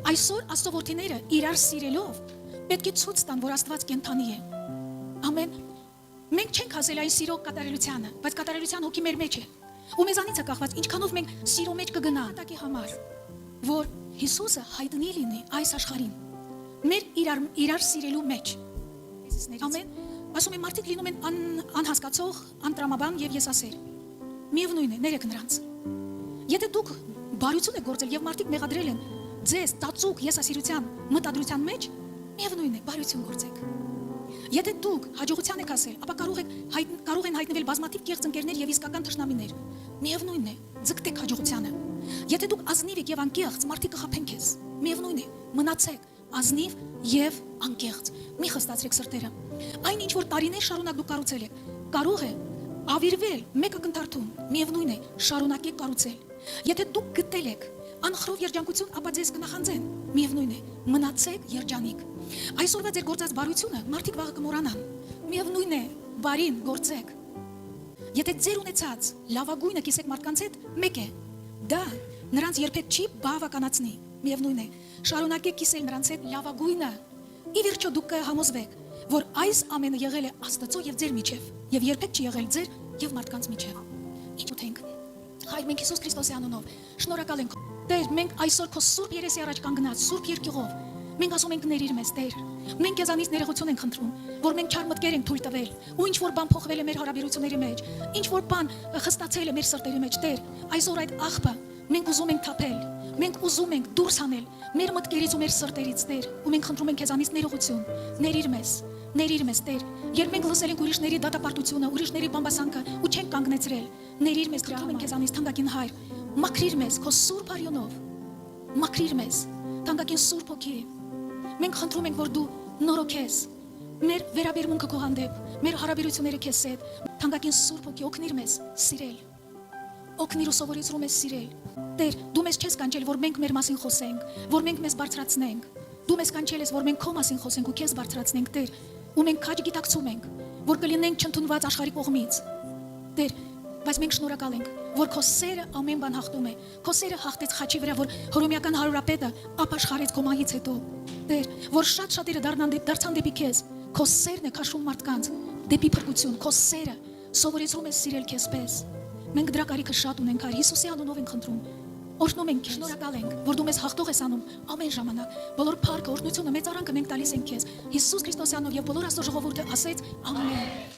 Այսօր Աստծո որդիները իրար սիրելով պետք է ցույց տան, որ Աստված կենթանի է։ Ամեն։ Մենք չենք հասել այն սիրո կատարելությանը, բայց կատարելության հոգի մեր մեջ է։ Ու մեզանից է կախված, ինչքանով մենք սիրո մեջ կգնանք տակի համար, որ Հիսուսը հայտնի լինի այս աշխարհին։ Մեր իրար սիրելու մեջ։ Ամեն։ Ասում եմ, մարդիկ լինում են անհասկացող, անտրամաբան եւ եսասեր։ Միևնույն է, ներեք նրանց։ Եթե դուք բարություն եք գործել եւ մարդիկ մեղադրել են ձեզ տածուկ եսասիրության մտադրության մեջ, միևնույն է, բարություն գործեք։ Եթե դուք հաջողության եք ասել, ապա կարող են հայտնվել բազմաթիվ կեղծ ընկերներ եւ իսկական թշնամիներ։ Միևնույն է, ձգտեք հաջողությանը։ Եթե դուք ազնիվ եք եւ անկեղծ, մարդիկ կխաբեն քեզ։ Միևնույն է, մնացեք ազնիվ եւ անկեղծ։ Մի խստացրեք սրտերը։ Այն ինչ որ տարիներ շարունակ դուք կառուցել եք, կարող է ավիրվել մեկը կընթարթում։ Միևնույն է, շարունակեք կառուցել։ Եթե դուք գտել եք անխրով երջանկություն, ապա ձեզ կնախանձեն։ Միևնույն է, մնացեք երջանիկ։ Այսօրվա ձեր գործած բարությունը մարդիկ վաղը կմոռանան։ Միևնույն է, բարին գործեք։ Եթե ձեր ունեցած լավագույնը կիսեք մարդկանց հետ, մեկ է, դա նրանց երբեք չի բավականացնի։ Միևնույն է, շարունակեք կիսել նրանց հետ լավագույնը։ Ի վերջո դուք կհամոզվեք, որ այս ամենը եղել է Աստծո եւ ձեր միջև, եւ երբեք չի եղել ձեր եւ մարդկանց միջև։ Ինչ ուտենք։ Հայր, մենք Հիսուս Քրիստոսի անունով շնորհակալ ենք։ Տեր, մենք այսօր քո սուրբ երեսի առաջ կանգնած, սուրբ երկյուղով մենք ասում ենք ներիր մեզ, Տեր։ Մենք քեզանից ներողություն ենք խնդրում, որ մենք չար մտքեր ենք թույլ տվել, ու ինչ որ բան փոխվել է մեր հարաբերությունների մեջ, ինչ որ բան խստացել է մեր սրտերի մեջ, Տեր, այսօր այդ աղբը մենք ուզում ենք թափել, մենք ուզում ենք դուրս հանել մեր մտքերից ու մեր սրտերից, Տեր, ու մենք խնդրում ենք քեզանից ներողություն, ներիր մեզ, Տեր։ Երբ մենք լսել ենք ուրիշների դատապարտությունը, ուրիշների բամբասանքը ու չենք կանգնեցրել, ներիր մեզ, խնդրում ենք քեզանից, թանկագին Հայր, մաքրիր մեզ քո սուրբ արյունով, մաքրիր մեզ, թանկագին սուրբ հոգի։ Մենք խնդրում ենք, որ դու նորոգես մեր վերաբերմունքը քո հանդեպ, մեր հարաբերությունները քեզ հետ, թանկագին սուրբ հոգի, օգնիր մեզ սիրել, օգնիր ու սովորեցրու մեզ սիրել։ Տեր, դու մեզ չես կանչել, որ մենք մեր մասին խոսենք, որ մենք մեզ բարձրացնենք։ Դու մեզ կանչել ես, որ մենք քո մասին խոսենք ու քեզ բարձրացնենք, Տեր, ու մենք քաջ գիտակցում ենք, որ կլինենք չընդունված աշխարհի կողմից։ Տեր, բայց մենք շնորհակալ ենք, որ քո սերը ամեն բան հաղթում է։ Քո սերը հաղթեց խաչի վրա, որ հռոմեական հարուրապետը ապաշխարեց քո մահից հետո։ Տեր, որ շատ-շատերը դարձան դեպի քեզ։ Քո սերն է քաշում մարդկանց դեպի փրկություն։ Քո սերը սովորեցրում է սիրել քեզ պես։ Մենք դրա կարիքը շատ ունենք, Հայր, Հիսուսի անունով ենք խնդրում։ Օրհնում ենք քեզ, շնորհակալ ենք, որ դու մեզ հաղթող ես անում ամեն ժամանակ։ Բոլոր փառքը, օրհնությունը, մեծարանքը մենք տալիս ենք քեզ։ Հիսուս Քրիստոսի անունով եւ բոլոր Աստծո ժողովուրդը ասեց ամեն։